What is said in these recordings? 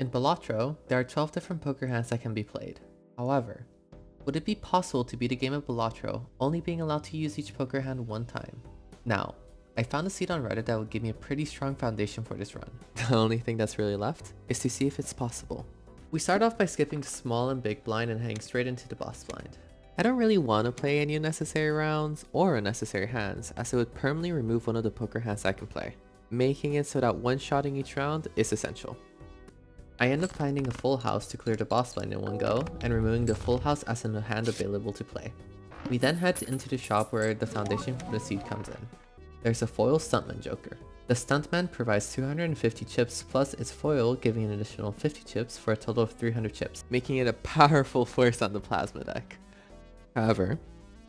In Balatro, there are 12 different poker hands that can be played. However, would it be possible to beat a game of Balatro only being allowed to use each poker hand one time? Now, I found a seed on Reddit that would give me a pretty strong foundation for this run. The only thing that's really left is to see if it's possible. We start off by skipping the small and big blind and heading straight into the boss blind. I don't really want to play any unnecessary rounds or unnecessary hands, as it would permanently remove one of the poker hands I can play, making it so that one-shotting each round is essential. I end up finding a full house to clear the boss blind in one go, and removing the full house as a hand available to play. We then head into the shop where the foundation from the seed comes in. There's a foil Stuntman Joker. The Stuntman provides 250 chips plus its foil giving an additional 50 chips for a total of 300 chips, making it a powerful force on the plasma deck. However,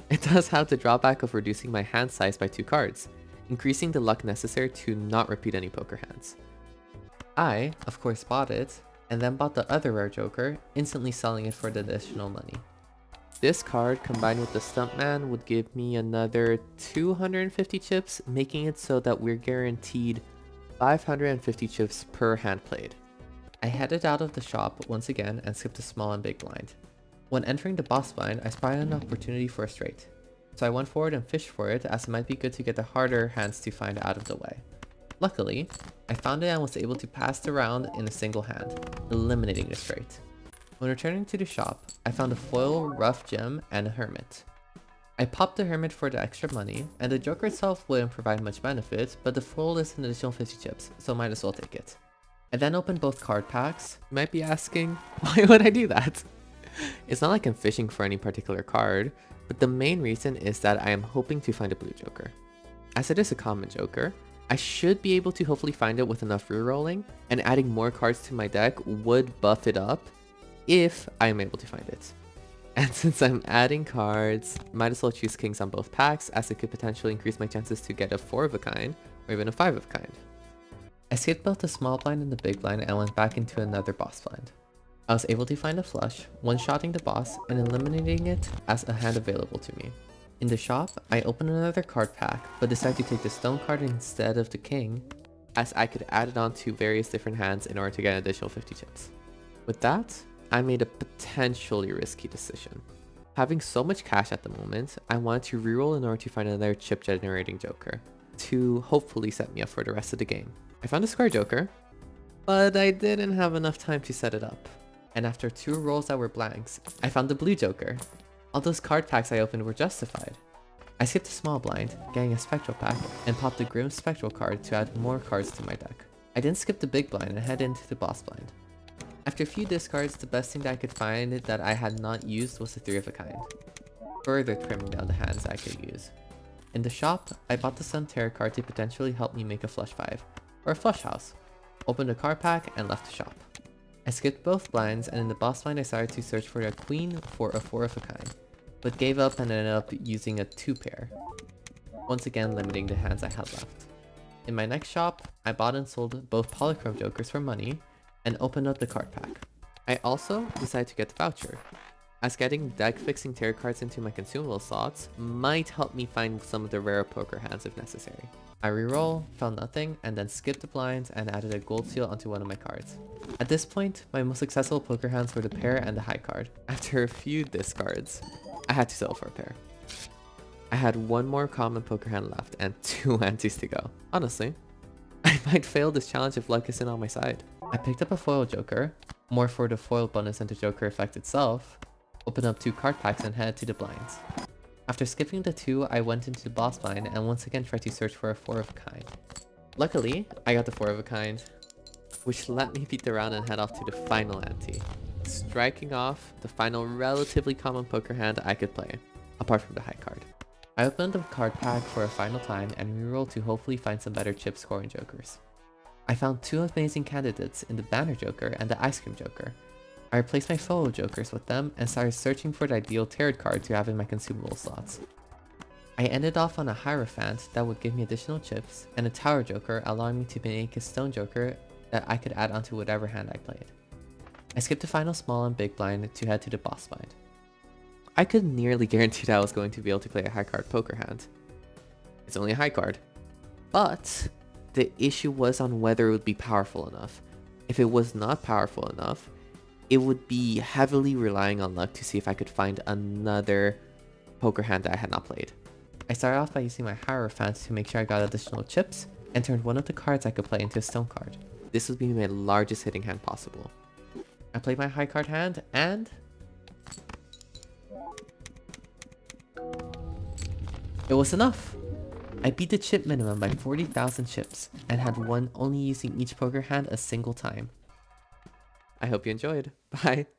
it does have the drawback of reducing my hand size by 2 cards, increasing the luck necessary to not repeat any poker hands. I, of course, bought it, and then bought the other rare Joker, instantly selling it for the additional money. This card combined with the Stuntman would give me another 250 chips, making it so that we're guaranteed 550 chips per hand played. I headed out of the shop once again and skipped the small and big blind. When entering the boss blind, I spied an opportunity for a straight, so I went forward and fished for it, as it might be good to get the harder hands to find out of the way. Luckily, I found it and was able to pass the round in a single hand, eliminating the straight. When returning to the shop, I found a foil rough gem and a hermit. I popped the hermit for the extra money, and the Joker itself wouldn't provide much benefit, but the foil is an additional 50 chips, so might as well take it. I then opened both card packs. You might be asking, why would I do that? It's not like I'm fishing for any particular card, but the main reason is that I am hoping to find a blue Joker. As it is a common Joker, I should be able to hopefully find it with enough rerolling, and adding more cards to my deck would buff it up if I am able to find it. And since I'm adding cards, might as well choose kings on both packs, as it could potentially increase my chances to get a 4 of a kind, or even a 5 of a kind. I skipped both the small blind and the big blind and went back into another boss blind. I was able to find a flush, one-shotting the boss and eliminating it as a hand available to me. In the shop, I opened another card pack, but decided to take the stone card instead of the king, as I could add it on to various different hands in order to get an additional 50 chips. With that, I made a potentially risky decision. Having so much cash at the moment, I wanted to reroll in order to find another chip generating Joker, to hopefully set me up for the rest of the game. I found a square Joker, but I didn't have enough time to set it up. And after 2 rolls that were blanks, I found the blue Joker. All those card packs I opened were justified. I skipped a small blind, getting a spectral pack, and popped the Grim Spectral card to add more cards to my deck. I then skipped the big blind and head into the boss blind. After a few discards, the best thing that I could find that I had not used was the 3 of a kind, further trimming down the hands I could use. In the shop, I bought the Sun Terror card to potentially help me make a flush 5, or a flush house, opened a card pack, and left the shop. I skipped both blinds, and in the boss blind I started to search for a queen for a 4 of a kind, but gave up and ended up using a 2 pair, once again limiting the hands I had left. In my next shop, I bought and sold both Polychrome Jokers for money, and opened up the card pack. I also decided to get the voucher, as getting deck fixing tarot cards into my consumable slots might help me find some of the rare poker hands if necessary. I reroll, found nothing, and then skipped the blinds and added a gold seal onto one of my cards. At this point, my most successful poker hands were the pair and the high card. After a few discards, I had to settle for a pair. I had 1 more common poker hand left and 2 antis to go. Honestly, I might fail this challenge if luck isn't on my side. I picked up a foil Joker, more for the foil bonus than the Joker effect itself, opened up 2 card packs and headed to the blinds. After skipping the 2, I went into the boss blind and once again tried to search for a 4 of a kind. Luckily, I got the 4 of a kind, which let me beat the round and head off to the final ante, striking off the final relatively common poker hand I could play, apart from the high card. I opened the card pack for a final time and rerolled to hopefully find some better chip scoring Jokers. I found 2 amazing candidates in the Banner Joker and the Ice Cream Joker. I replaced my Foil Jokers with them and started searching for the ideal tarot card to have in my consumable slots. I ended off on a Hierophant that would give me additional chips, and a Tower Joker allowing me to make a Stone Joker that I could add onto whatever hand I played. I skipped the final small and big blind to head to the boss blind. I could nearly guarantee that I was going to be able to play a high card poker hand. It's only a high card. But the issue was on whether it would be powerful enough. If it was not powerful enough, it would be heavily relying on luck to see if I could find another poker hand that I had not played. I started off by using my Hierophant to make sure I got additional chips, and turned one of the cards I could play into a stone card. This would be my largest hitting hand possible. I played my high card hand, and it was enough! I beat the chip minimum by 40,000 chips, and had won only using each poker hand a single time. I hope you enjoyed. Bye!